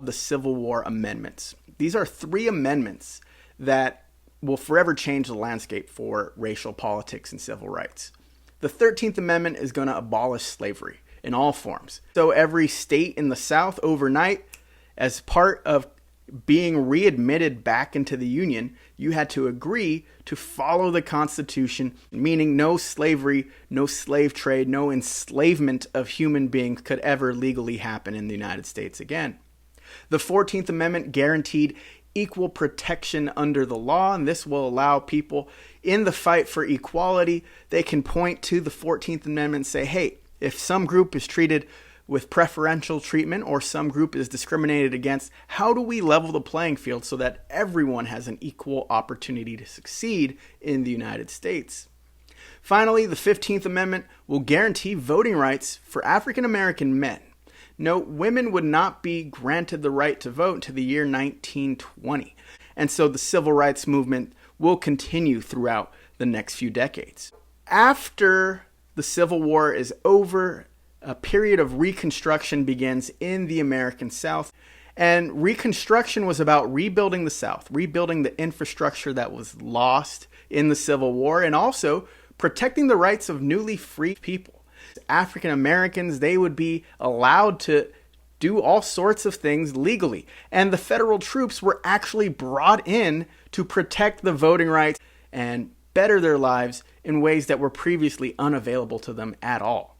the Civil War amendments. These are 3 amendments that will forever change the landscape for racial politics and civil rights. The 13th Amendment is going to abolish slavery in all forms. So every state in the South overnight, as part of being readmitted back into the Union, you had to agree to follow the Constitution, meaning no slavery, no slave trade, no enslavement of human beings could ever legally happen in the United States again. The 14th Amendment guaranteed equal protection under the law, and this will allow people in the fight for equality, they can point to the 14th Amendment and say, hey, if some group is treated with preferential treatment or some group is discriminated against, how do we level the playing field so that everyone has an equal opportunity to succeed in the United States? Finally, the 15th Amendment will guarantee voting rights for African American men. No, women would not be granted the right to vote until the year 1920. And so the civil rights movement will continue throughout the next few decades. After the Civil War is over, a period of Reconstruction begins in the American South. And Reconstruction was about rebuilding the South, rebuilding the infrastructure that was lost in the Civil War, and also protecting the rights of newly free people. African Americans, they would be allowed to do all sorts of things legally. And the federal troops were actually brought in to protect the voting rights and better their lives in ways that were previously unavailable to them at all.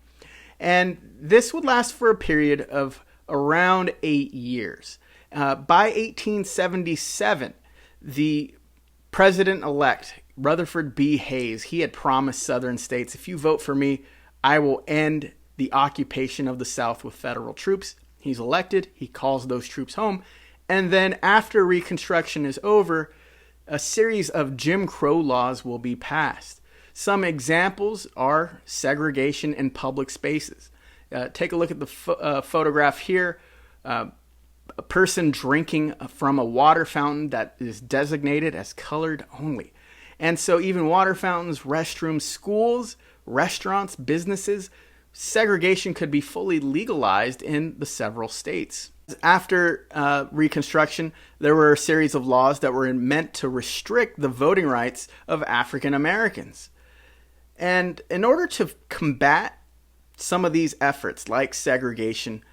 And this would last for a period of around 8 years. By 1877, the president-elect, Rutherford B. Hayes, he had promised Southern states, if you vote for me, I will end the occupation of the South with federal troops. He's elected. He calls those troops home. And then after Reconstruction is over, a series of Jim Crow laws will be passed. Some examples are segregation in public spaces. Take a look at the photograph here. A person drinking from a water fountain that is designated as colored only. And so even water fountains, restrooms, schools, restaurants, businesses, segregation could be fully legalized in the several states. After Reconstruction, there were a series of laws that were meant to restrict the voting rights of African Americans. And in order to combat some of these efforts, like segregation,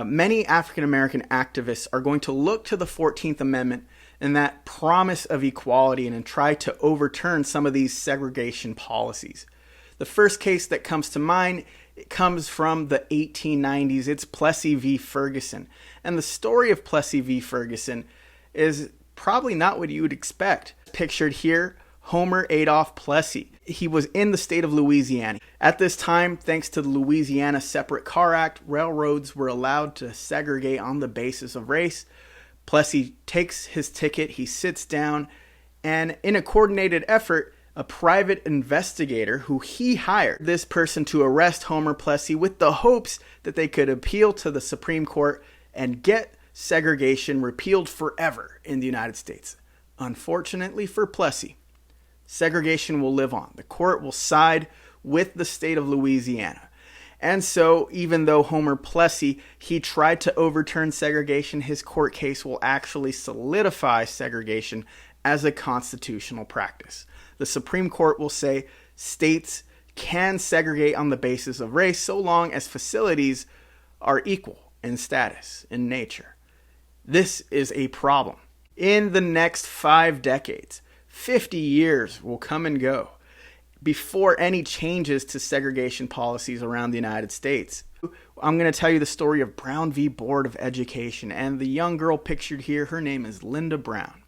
many African American activists are going to look to the 14th Amendment and that promise of equality and try to overturn some of these segregation policies. The first case that comes to mind comes from the 1890s. It's Plessy v. Ferguson. And the story of Plessy v. Ferguson is probably not what you would expect. Pictured here, Homer Adolph Plessy. He was in the state of Louisiana. At this time, thanks to the Louisiana Separate Car Act, railroads were allowed to segregate on the basis of race. Plessy takes his ticket, he sits down, and in a coordinated effort, a private investigator who he hired this person to arrest Homer Plessy with the hopes that they could appeal to the Supreme Court and get segregation repealed forever in the United States. Unfortunately for Plessy, segregation will live on. The court will side with the state of Louisiana. And so even though Homer Plessy, he tried to overturn segregation, his court case will actually solidify segregation as a constitutional practice. The Supreme Court will say states can segregate on the basis of race so long as facilities are equal in status, in nature. This is a problem. In the next 5 decades, 50 years will come and go before any changes to segregation policies around the United States. I'm going to tell you the story of Brown v. Board of Education, and the young girl pictured here, her name is Linda Brown.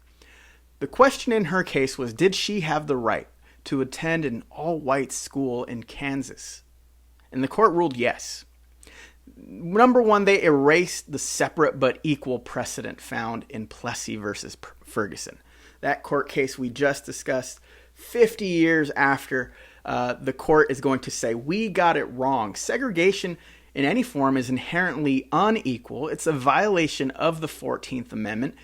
The question in her case was, did she have the right to attend an all-white school in Kansas? And the court ruled yes. Number one, they erased the separate but equal precedent found in Plessy versus Ferguson. That court case we just discussed, 50 years after, the court is going to say, we got it wrong. Segregation in any form is inherently unequal. It's a violation of the 14th Amendment.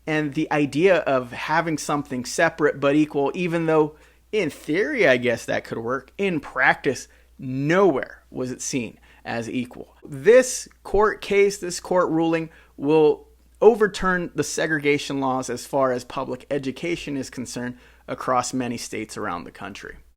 And the idea of having something separate but equal, even though in theory, I guess that could work, in practice, nowhere was it seen as equal. This court case, this court ruling will overturned the segregation laws as far as public education is concerned across many states around the country.